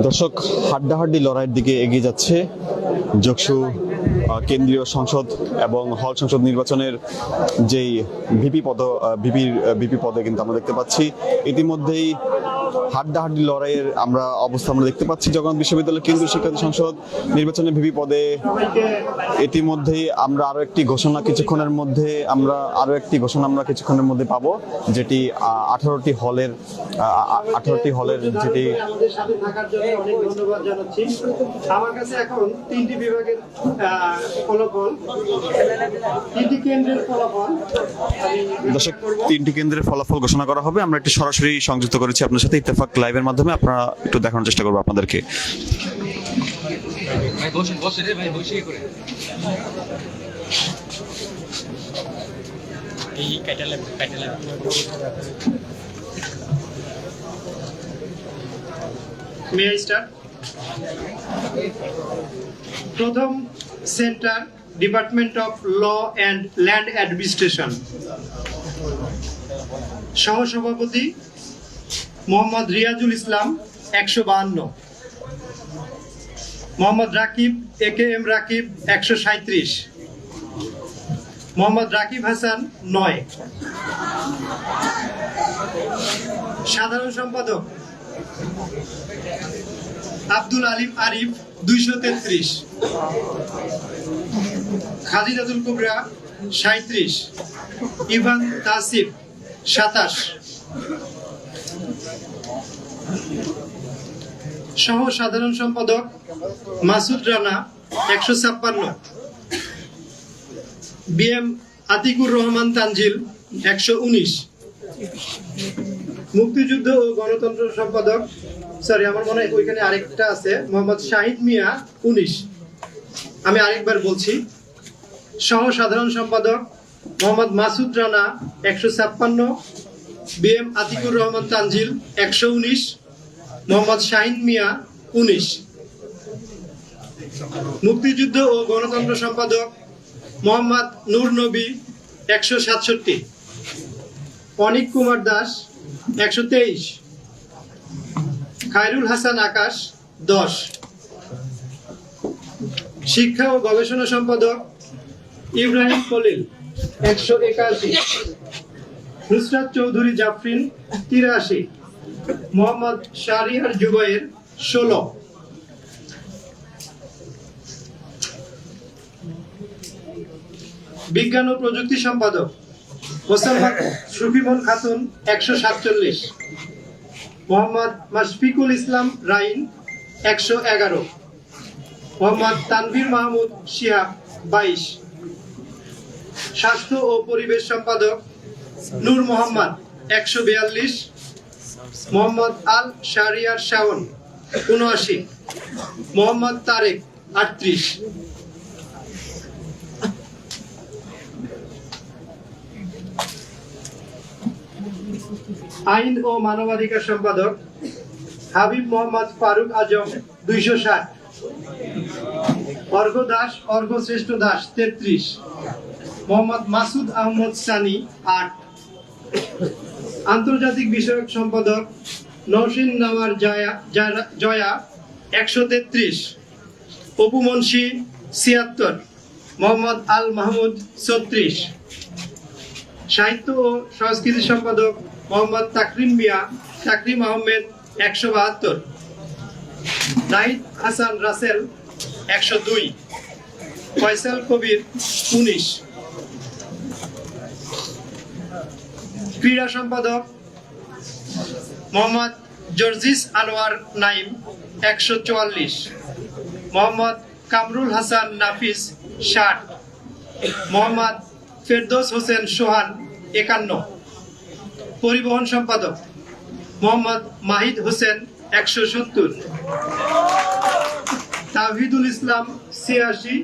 দর্শক, হাড্ডাহাড্ডি লড়াইয়ের দিকে এগিয়ে যাচ্ছে যোগসু কেন্দ্রীয় সংসদ এবং হল সংসদ নির্বাচনের যেই ভিপি পদে কিন্তু আমরা দেখতে পাচ্ছি ইতিমধ্যেই হাড্ডাহাড্ডি লড়াইয়ের অবস্থা আমরা দেখতে পাচ্ছি। জগন্নাথ বিশ্ববিদ্যালয় কেন্দ্রীয় শিক্ষার্থী সংসদ নির্বাচনের ভিপি পদে ইতিমধ্যেই আমরা আরো একটি ঘোষণা কিছুক্ষণের মধ্যে পাবো, যেটি 18টি হলের যেটি আমাদের সাথে থাকার জন্য অনেক ধন্যবাদ জানাচ্ছি। আমার কাছে এখন তিনটি বিভাগের ফলাফল, তিনটি কেন্দ্রের ফলাফল দর্শক, তিনটি কেন্দ্রের ফলাফল ঘোষণা করা হবে। আমরা একটি সরাসরি সংযুক্ত করেছি আপনার সাথে ইত্তেফাক লাইভের মাধ্যমে। আপনারা একটু দেখানোর চেষ্টা করবো আপনাদেরকে। প্রথম centre, department of law and land administration, সহসভাপতি মোহাম্মদ রিয়াজুল ইসলাম 152, মোহাম্মদ রাকিব AKM রাকিব 137, মোহাম্মদ রাকিব হাসান 9, সাধারণ সম্পাদক আব্দুল আলিম আরিফ 233, খাদিজাতুল কুবরা 37, ইভান তাসিফ 27, সহ সাধারণ সম্পাদক মাসুদ রানা 156, BM আতিকুর রহমান তানজিল 119, মুক্তিযুদ্ধ ও গণতন্ত্র সম্পাদক, আমার মনে হয় ওইখানে আরেকটা আছে, মোহাম্মদ শাহিদ মিয়া 19। আমি আরেকবার বলছি, সহ সাধারণ সম্পাদক মোহাম্মদ মাসুদ রানা 156, BM আতিকুর রহমান তানজিল 119, মোহাম্মদ শাহিদ মিয়া 19। মুক্তিযুদ্ধ ও গণতন্ত্র সম্পাদক মোহাম্মদ নূর নবী 167, অনিক কুমার দাস 123, খায়রুল হাসান আকাশ 10। শিক্ষা ও গবেষণা সম্পাদক ইব্রাহিম খলিল 181, নুসরাত চৌধুরী জাফরিন 83, মোহাম্মদ শাহরিয়ার জুবাইর 16। বিজ্ঞান ও প্রযুক্তি সম্পাদক মোসাম্মদ শফিমন খাতুন 147, মোহাম্মদ মাশফিকুল ইসলাম রাইন 111, মোহাম্মদ তানভীর মাহমুদ শিহাব 22। স্বাস্থ্য ও পরিবেশ সম্পাদক নূর মোহাম্মদ 142, মোহাম্মদ আল শাহরিয়ার শাওন 79, মোহাম্মদ তারেক 38। আইন ও মানবাধিকার সম্পাদক হাবিব মোহাম্মদ ফারুক আজম 260, অর্ঘ্য দাস শ্রেষ্ঠ দাস 33, মোহাম্মদ মাসুদ আহমদ সানি 8। আন্তর্জাতিক বিষয়ক সম্পাদক নওশিন নাওয়ার জয়া 133, অপু মুন্সি 76, মোহাম্মদ আল মাহমুদ 36। সাহিত্য ও সংস্কৃতি সম্পাদক মোহাম্মদ তাকরিম আহমেদ 172, নাহিদ হাসান রাসেল 102, ফয়সাল কবির 19। ক্রীড়া সম্পাদক মোহাম্মদ জর্জিস আনোয়ার নাইম 144, মোহাম্মদ কামরুল হাসান নাফিস 60, মোহাম্মদ ফেরদৌস হোসেন সোহান 51। পরিবহন সম্পাদক মোহাম্মদ মাহিদ হোসেন 170, তাওহিদুল ইসলাম 86,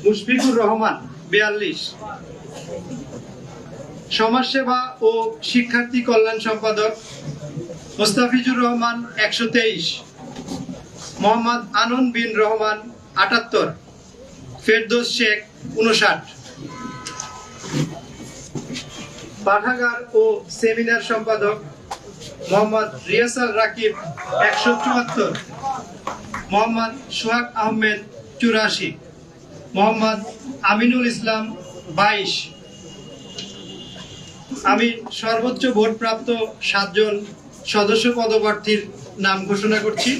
মুশফিকুর রহমান 42। সমাজসেবা ও শিক্ষার্থী কল্যাণ সম্পাদক মোস্তাফিজুর রহমান 123, মোহাম্মদ আনন বিন রহমান 78, ফেরদৌস শেখ 59। পাঠাগার ও সেমিনার সম্পাদক মোহাম্মদ রিয়াসাল রাকিব 174, মোহাম্মদ সোহাগ আহমেদ 84, মোহাম্মদ আমিনুল ইসলাম 22। আমি সর্বোচ্চ ভোট প্রাপ্ত 7 জন সদস্য পদপ্রার্থীর নাম ঘোষণা করছি।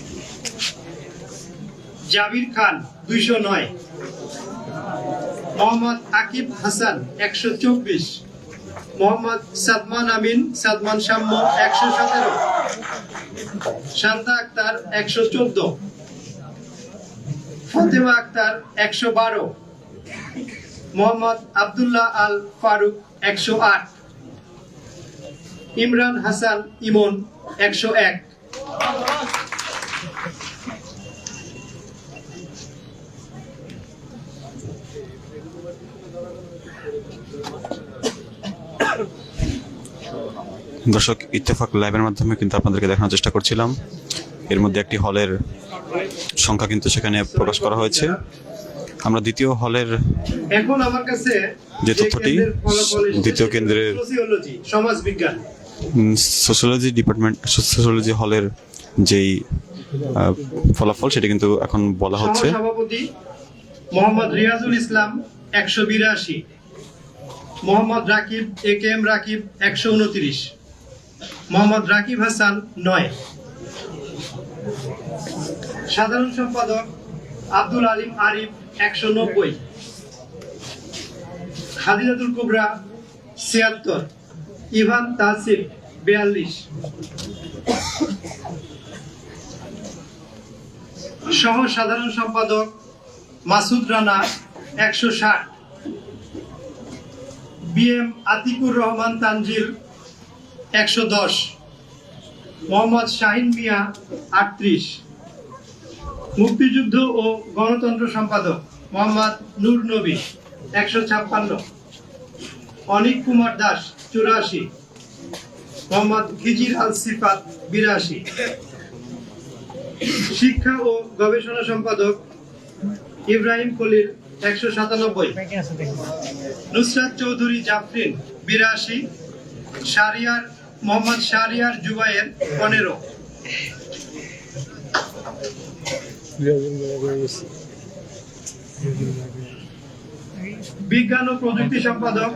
জাবির খান 209, মোহাম্মদ আকিব হাসান 124, মোহাম্মদ সাদমান আমিন সাদমান শাম্য 117, শান্তা আক্তার 114, ফাতেমা আক্তার 112, মোহাম্মদ আব্দুল্লাহ আল ফারুক 108, ইমরান হাসান ইমন 101। দর্শক, ইত্তেফাক লাইভের মাধ্যমে কিন্তু আপনাদেরকে দেখানোর চেষ্টা করছিলাম। এর মধ্যে একটি হলের সংখ্যা কিন্তু সেখানে প্রকাশ করা হয়েছে। আমরা দ্বিতীয় হলের এখন আমার কাছে যে তথ্যটি, দ্বিতীয় কেন্দ্রের সোসিওলজি সমাজবিজ্ঞান সোশ্যোলজি ডিপার্টমেন্ট, সোশ্যোলজি হলের যেই ফলাফল সেটা কিন্তু এখন বলা হচ্ছে। সভাপতি মোহাম্মদ রিয়াজুল ইসলাম 182, মোহাম্মদ রাকিব একেএম রাকিব 129, মোহাম্মদ রাকিব হাসান 9। সাধারণ সম্পাদক আব্দুল আলিম আরিফ 190, খাদিজাতুল কুবরা 76, ইভান তাসিফ 42। সহ সাধারণ সম্পাদক মাসুদ রানা 160, বিএম আতিকুর রহমান তানজিল 110, মোহাম্মদ শাহিন মিয়া 38। মুক্তিযুদ্ধ ও গণতন্ত্র সম্পাদক মোহাম্মদ নূর নবী 156, অনিক কুমার দাস 84, মোহাম্মদ খিজির আল সিফাত 82। শিক্ষা ও গবেষণা সম্পাদক ইব্রাহিম খলিল 197, নুসরাত চৌধুরী জাফরিন 82, শাহরিয়ার মোহাম্মদ শাহরিয়ার জুবায়ের 15। বিজ্ঞান ও প্রযুক্তি সম্পাদক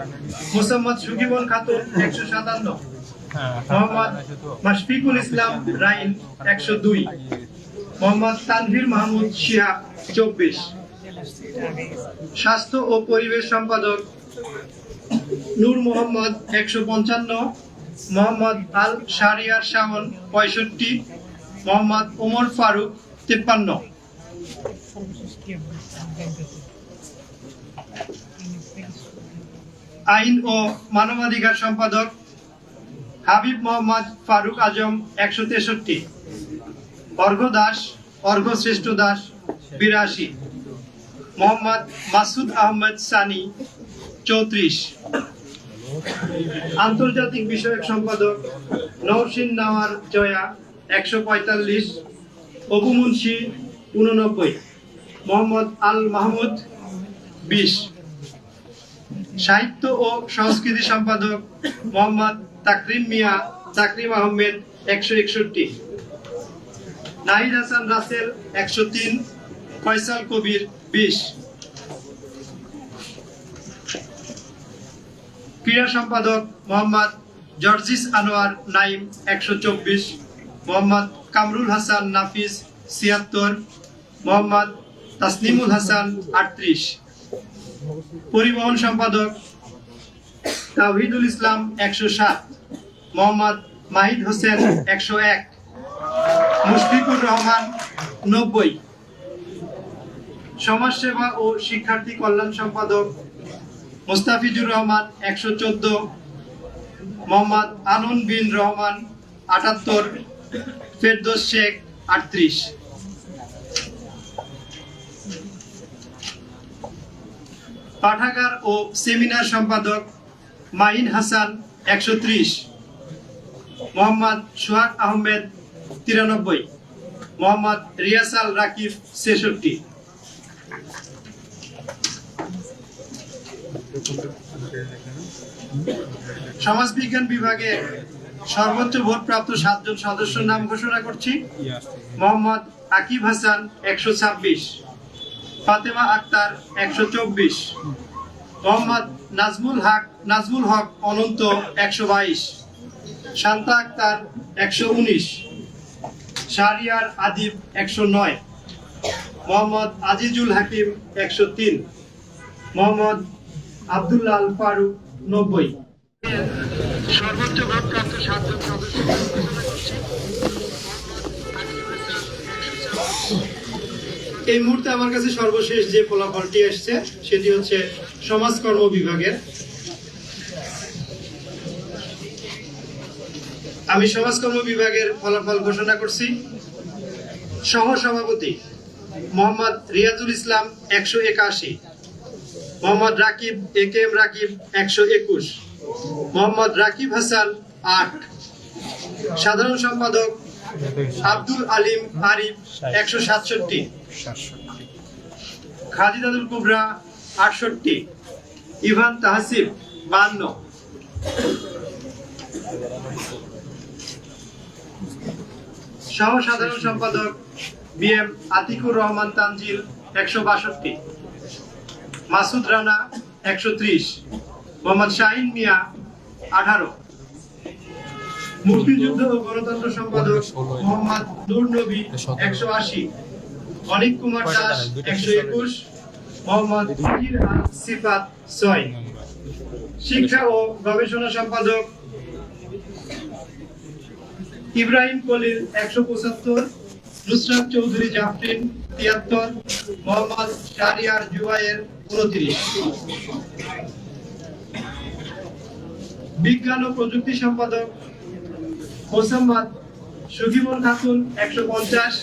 মোসাম্মদ সুকিবুল খাতুন 157, মোহাম্মদ মাশফিকুল ইসলাম রাইন 102, মোহাম্মদ তানভীর মাহমুদ শিহাব 24। স্বাস্থ্য ও পরিবেশ সম্পাদক নূর মোহাম্মদ 155, মোহাম্মদ আল শাহরিয়ার শাওন 65, মোহাম্মদ ওমর ফারুক 53। আইন ও মানবাধিকার সম্পাদক হাবিব মোহাম্মদ ফারুক আজম 163, অর্ঘ্য দাস অর্ঘ্য শ্রেষ্ঠ দাস 82, মোহাম্মদ মাসুদ আহমেদ সানি 34। আন্তর্জাতিক বিষয়ক সম্পাদক নওশিন নাওয়ার জয়া 145, অবু মুন্সি 89, মোহাম্মদ আল মাহমুদ 20। সাহিত্য ও সংস্কৃতি সম্পাদক মোহাম্মদ তাকরিম মিয়া তাকরিম আহমেদ 161, নাহিদ হাসান রাসেল 103, ফয়সাল কবির 20। ক্রীড়া সম্পাদক মোহাম্মদ জর্জিস আনোয়ার নাইম 124, মোহাম্মদ কামরুল হাসান নাফিস 76, মোহাম্মদ তাসনিমুল হাসান 38। পরিবহন সম্পাদক তাওহিদুল ইসলাম 107, মোহাম্মদ মাহিদ হোসেন 101, মুশফিকুর রহমান 90। সমাজসেবা ও শিক্ষার্থী কল্যাণ সম্পাদক মোস্তাফিজুর রহমান 114, মোহাম্মদ আনন বিন রহমান 78, ফেরদৌস শেখ 38। পাঠাগার ও সেমিনার সম্পাদক মাহিন হাসান 130, মোহাম্মদ সোহাগ আহমেদ 93, মোহাম্মদ রিয়াসাল রাকিব 66। সমাজবিজ্ঞান বিভাগে সর্বোচ্চ ভোট প্রাপ্ত 7 জন সদস্যের নাম ঘোষণা করছি। মোহাম্মদ আকিব হাসান 126, ফাতেমা আক্তার 124, মোহাম্মদ নাজমুল হক অনন্ত 122, শান্তা আক্তার 119, শাহরিয়ার আদিব 109, মোহাম্মদ আজিজুল হাকিম 103, মোহাম্মদ আব্দুল্লাহ আল ফারুক 90। সর্বোচ্চ ভোট প্রাপ্ত 7 জন সদস্যের নাম ঘোষণা করছি। এই মুহূর্তে আমার কাছে সর্বশেষ যে ফলাফলটি আসছে সেটি হচ্ছে সমাজকর্ম বিভাগের। আমি সমাজকর্ম বিভাগের ফলাফল ঘোষণা করছি। সহসভাপতি মোহাম্মদ রিয়াজুল ইসলাম 181, মোহাম্মদ রাকিব এম রাকিব 121, মোহাম্মদ রাকিব হাসান 8, সাধারণ সম্পাদক আব্দুল আলিম আরিফ 167, খালিদাতুল কুবরা 68, ইভান তাহসিব 52, সহ সাধারণ সম্পাদক বিএম আতিকুর রহমান তানজিল 162, মাসুদ রানা 130, মোহাম্মদ শাহিন মিয়া 18, মুক্তিযুদ্ধ ও গণতন্ত্র সম্পাদক মোহাম্মদ নূর নবী 180, অনিক কুমার দাস 121, মোহাম্মদ ফকির আল সিফাত 6, শিক্ষা ও গবেষণা সম্পাদক ইব্রাহিম কলিল 175, নুসরাত চৌধুরী জাফরিন 73, মোহাম্মদ শাহরিয়ার জুবায়ের 29, বিজ্ঞান ও প্রযুক্তি সম্পাদক মোসাম্মদ সুগিমন খাতুন 150,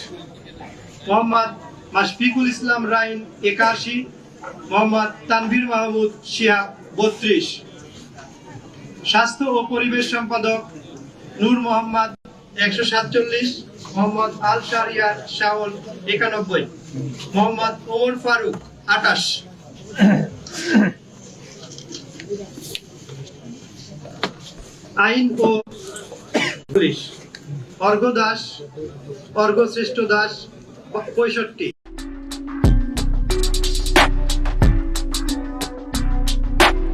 মোহাম্মদ মাশফিকুল ইসলাম রাইন 81, মোহাম্মদ তানভীর মাহমুদ শিহাব 32, স্বাস্থ্য ও পরিবেশ সম্পাদক নূর মোহাম্মদ 147, মোহাম্মদ আল শাহরিয়ার শাওন 91, মোহাম্মদ ওমর ফারুক 28, আইন ও পুলিশ অর্ঘ শ্রেষ্ঠ দাস 65,